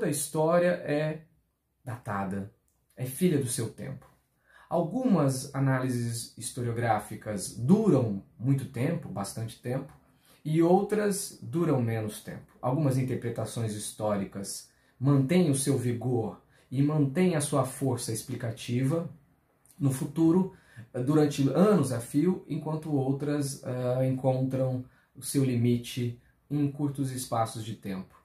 Toda história é datada, é filha do seu tempo. Algumas análises historiográficas duram muito tempo, bastante tempo, e outras duram menos tempo. Algumas interpretações históricas mantêm o seu vigor e mantêm a sua força explicativa no futuro, durante anos a fio, enquanto outras encontram o seu limite em curtos espaços de tempo.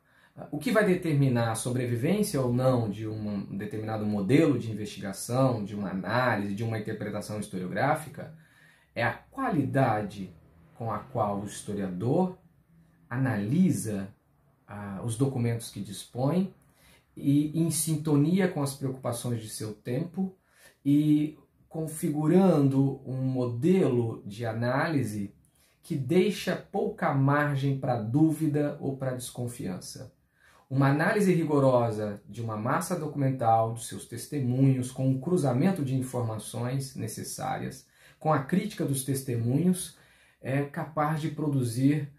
O que vai determinar a sobrevivência ou não de um determinado modelo de investigação, de uma análise, de uma interpretação historiográfica, é a qualidade com a qual o historiador analisa os documentos que dispõe e em sintonia com as preocupações de seu tempo e configurando um modelo de análise que deixa pouca margem para dúvida ou para desconfiança. Uma análise rigorosa de uma massa documental, dos seus testemunhos, com um cruzamento de informações necessárias, com a crítica dos testemunhos, é capaz de produzir,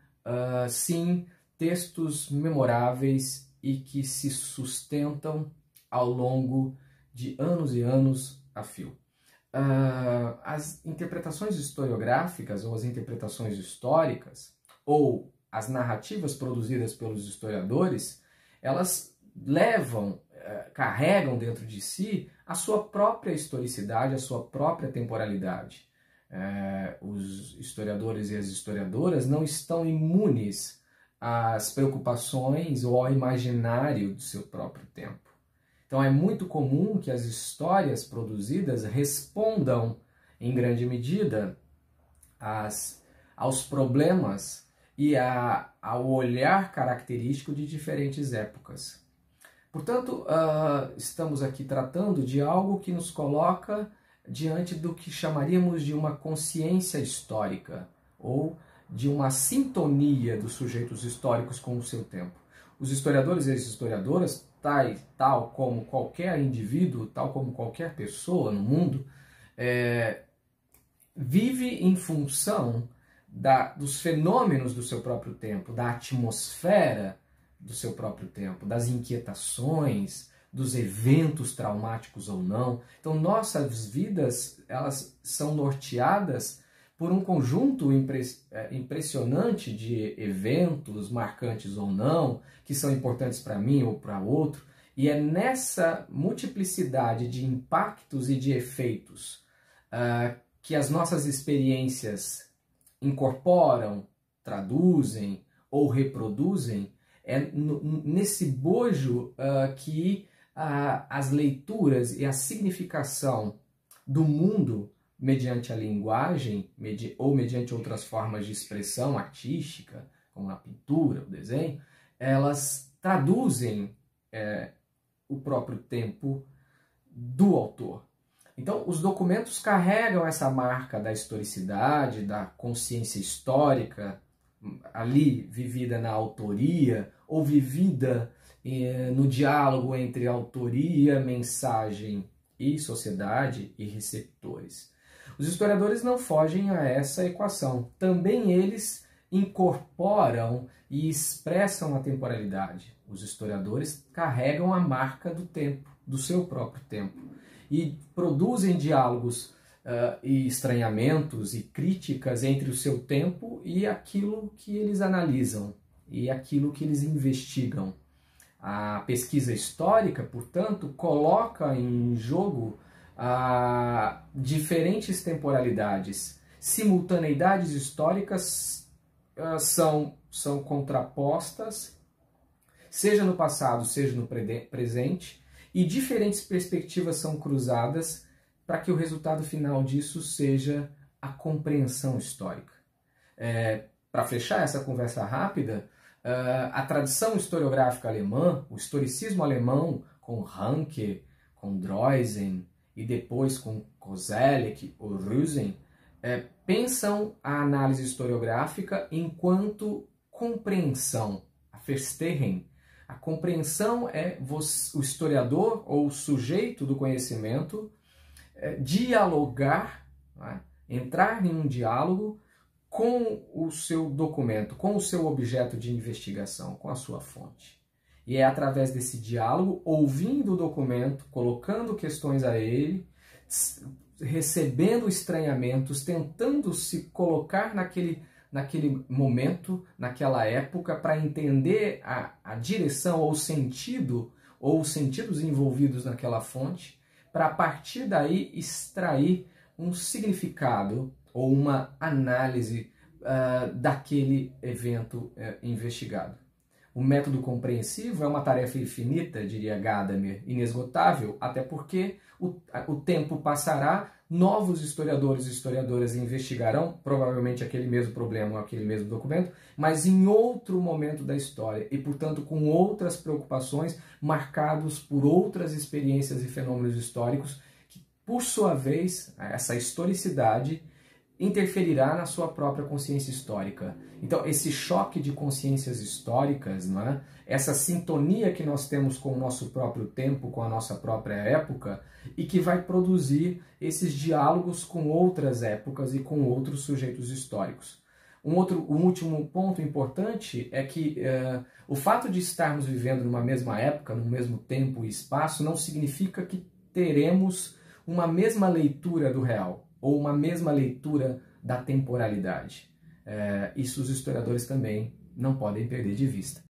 sim, textos memoráveis e que se sustentam ao longo de anos e anos a fio. As interpretações historiográficas ou as interpretações históricas ou as narrativas produzidas pelos historiadores, elas carregam dentro de si a sua própria historicidade, a sua própria temporalidade. Os historiadores e as historiadoras não estão imunes às preocupações ou ao imaginário do seu próprio tempo. Então é muito comum que as histórias produzidas respondam, em grande medida, aos problemas e ao olhar característico de diferentes épocas. Portanto, estamos aqui tratando de algo que nos coloca diante do que chamaríamos de uma consciência histórica, ou de uma sintonia dos sujeitos históricos com o seu tempo. Os historiadores e as historiadoras, tal como qualquer indivíduo, tal como qualquer pessoa no mundo, vive em função dos fenômenos do seu próprio tempo, da atmosfera do seu próprio tempo, das inquietações, dos eventos traumáticos ou não. Então, nossas vidas, elas são norteadas por um conjunto impressionante de eventos, marcantes ou não, que são importantes para mim ou para outro, e é nessa multiplicidade de impactos e de efeitos que as nossas experiências incorporam, traduzem ou reproduzem, é nesse bojo que as leituras e a significação do mundo mediante a linguagem ou mediante outras formas de expressão artística, como a pintura, o desenho, elas traduzem o próprio tempo do autor. Então, os documentos carregam essa marca da historicidade, da consciência histórica, ali vivida na autoria ou vivida no diálogo entre autoria, mensagem e sociedade e receptores. Os historiadores não fogem a essa equação. Também eles incorporam e expressam a temporalidade. Os historiadores carregam a marca do tempo, do seu próprio tempo, e produzem diálogos e estranhamentos e críticas entre o seu tempo e aquilo que eles analisam e aquilo que eles investigam. A pesquisa histórica, portanto, coloca em jogo diferentes temporalidades. Simultaneidades históricas são contrapostas, seja no passado, seja no presente, e diferentes perspectivas são cruzadas para que o resultado final disso seja a compreensão histórica. Para fechar essa conversa rápida, a tradição historiográfica alemã, o historicismo alemão, com Ranke, com Droysen e depois com Koselleck ou Rüsen, pensam a análise historiográfica enquanto compreensão, a Verstehen. A compreensão é o historiador ou o sujeito do conhecimento dialogar, né? Entrar em um diálogo com o seu documento, com o seu objeto de investigação, com a sua fonte. E é através desse diálogo, ouvindo o documento, colocando questões a ele, recebendo estranhamentos, tentando se colocar naquele momento, naquela época, para entender a direção ou os sentidos envolvidos naquela fonte, para a partir daí extrair um significado ou uma análise daquele evento investigado. O método compreensivo é uma tarefa infinita, diria Gadamer, inesgotável, até porque o tempo passará, novos historiadores e historiadoras investigarão, provavelmente aquele mesmo problema ou aquele mesmo documento, mas em outro momento da história e, portanto, com outras preocupações, marcados por outras experiências e fenômenos históricos, que, por sua vez, essa historicidade interferirá na sua própria consciência histórica. Então, esse choque de consciências históricas, não é? Essa sintonia que nós temos com o nosso próprio tempo, com a nossa própria época, e que vai produzir esses diálogos com outras épocas e com outros sujeitos históricos. Um último ponto importante é que o fato de estarmos vivendo numa mesma época, no mesmo tempo e espaço, não significa que teremos uma mesma leitura do real, ou uma mesma leitura da temporalidade. Isso os historiadores também não podem perder de vista.